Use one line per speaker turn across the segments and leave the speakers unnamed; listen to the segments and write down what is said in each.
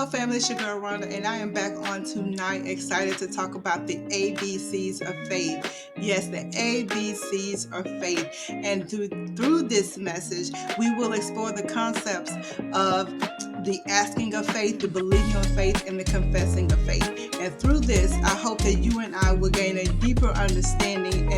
Hello family, it's your girl Rhonda, and I am back on tonight excited to talk about the ABCs of faith. Yes, the ABCs of faith. And through this message, we will explore the concepts of the asking of faith, the believing of faith, and the confessing of faith. And through this, I hope that you and I will gain a deeper understanding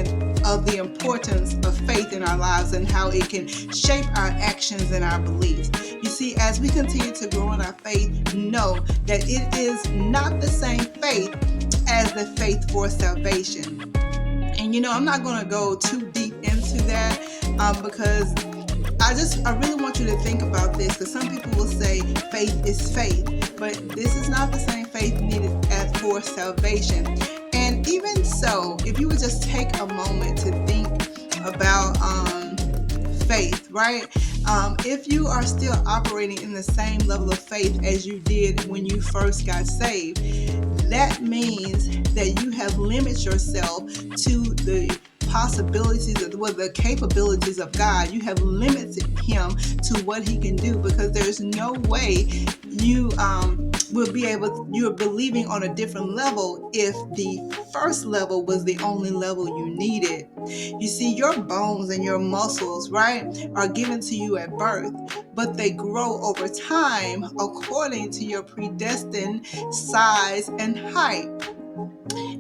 of the importance of faith in our lives and how it can shape our actions and our beliefs. You see, as we continue to grow in our faith, know that it is not the same faith as the faith for salvation. And I'm not going to go too deep into that because I really want you to think about this, because some people will say faith is faith, but this is not the same faith needed as for salvation. And even so, if you would just take a moment to think about faith, right? If you are still operating in the same level of faith as you did when you first got saved, that means that you have limited yourself to the possibilities of the capabilities of God. You have limited him to what he can do, because there's no way you will be able, you're believing on a different level if the first level was the only level you needed. You see, your bones and your muscles, right, are given to you at birth, but they grow over time according to your predestined size and height.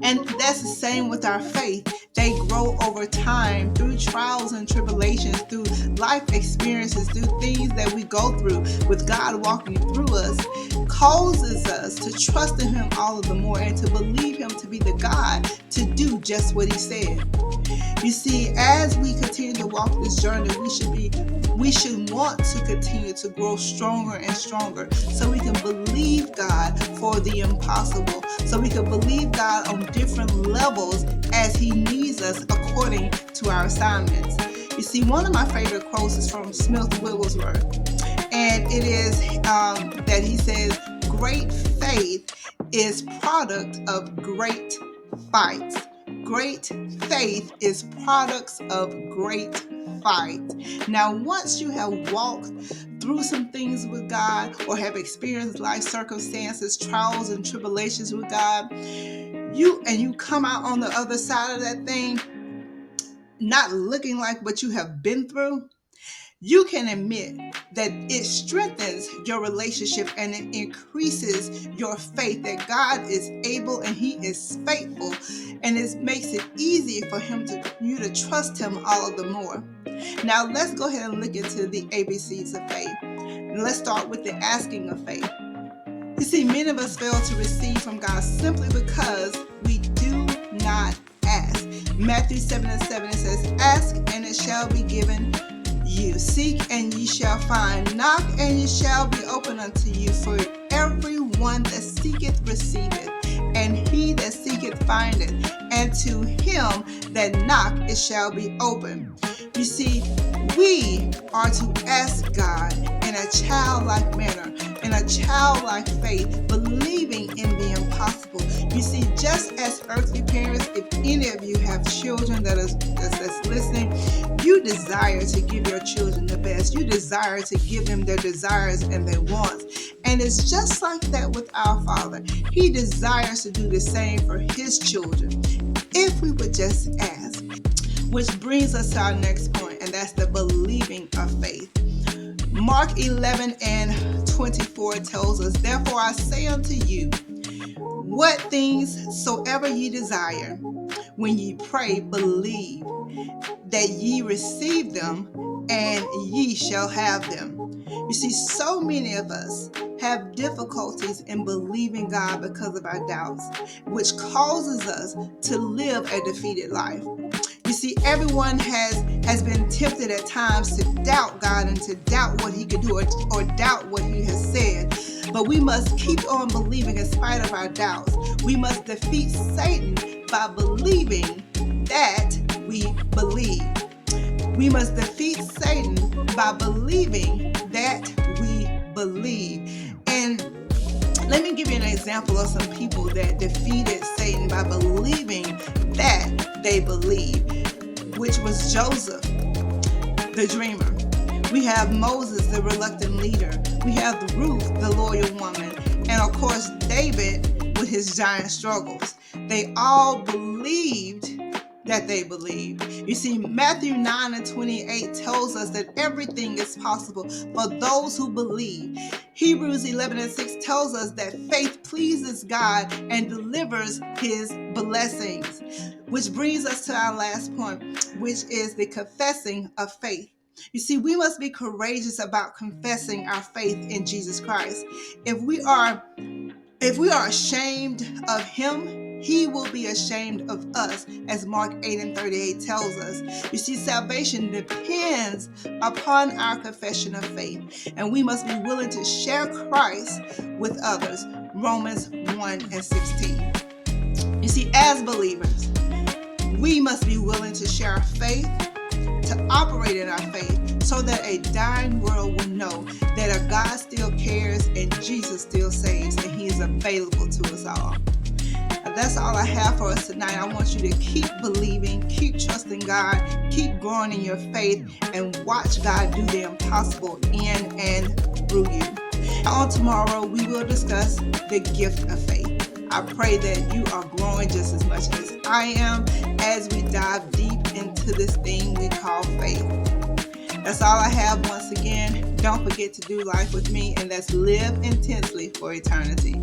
And that's the same with our faith. They grow over time through trials and tribulations, through life experiences, through things that we go through with God walking through us, causes us to trust in him all of the more and to believe him to be the God to do just what he said. You see, as we continue to walk this journey, we should want to continue to grow stronger and stronger, so we can believe God for the impossible, so we can believe God on different levels as he needs us according to our assignments. You see, one of my favorite quotes is from Smith Wigglesworth, and it is that he says, "Great faith is product of great fights." Great faith is products of great fight. Now, once you have walked through some things with God, or have experienced life circumstances, trials and tribulations with God, you come out on the other side of that thing not looking like what you have been through, you can admit that it strengthens your relationship and it increases your faith that God is able and he is faithful, and it makes it easy for you to trust him all of the more. Now let's go ahead and look into the ABCs of faith. And let's start with the asking of faith. You see, many of us fail to receive from God simply because we do not ask. Matthew 7:7, it says, "Ask and it shall be given you. Seek and ye shall find. Knock and ye shall be opened unto you. For everyone that seeketh receiveth, and he that seeketh findeth, and to him that knock it shall be opened." You see, we are to ask God in a childlike manner, in a childlike faith, believing in the impossible. You see, just as earthly parents, if any of you have children that's listening, you desire to give your children the best. You desire to give them their desires and their wants. And it's just like that with our Father. He desires to do the same for his children, if we would just ask. Which brings us to our next point, and that's the believing of faith. Mark 11:24 tells us, "Therefore I say unto you, what things soever ye desire, when ye pray, believe that ye receive them, and ye shall have them." You see, so many of us have difficulties in believing God because of our doubts, which causes us to live a defeated life. You see, everyone has been tempted at times to doubt God and to doubt what he could do, or doubt what he has said. But we must keep on believing in spite of our doubts. We must defeat Satan by believing that we believe. We must defeat Satan by believing that we believe. And let me give you an example of some people that defeated Satan by believing that they believe, which was Joseph, the dreamer. We have Moses, the reluctant leader. We have Ruth, the loyal woman. and of course David with his giant struggles. They all believed that they believed. You see, Matthew 9:28 tells us that everything is possible for those who believe. Hebrews 11:6 tells us that faith pleases God and delivers his blessings. Which brings us to our last point, which is the confessing of faith. You see, we must be courageous about confessing our faith in Jesus Christ. If we are ashamed of him, he will be ashamed of us, as Mark 8:38 tells us. You see, salvation depends upon our confession of faith, and we must be willing to share Christ with others. Romans 1:16. You see, as believers, we must be willing to share our faith, to operate in our faith, so that a dying world will know that our God still cares and Jesus still saves, and he is available to us all. That's all I have for us tonight. I want you to keep believing, keep trusting God, keep growing in your faith, and watch God do the impossible in and through you. On tomorrow, we will discuss the gift of faith. I pray that you are growing just as much as I am as we dive deep into this thing we call faith. That's all I have. Once again, don't forget to do life with me, and let's live intensely for eternity.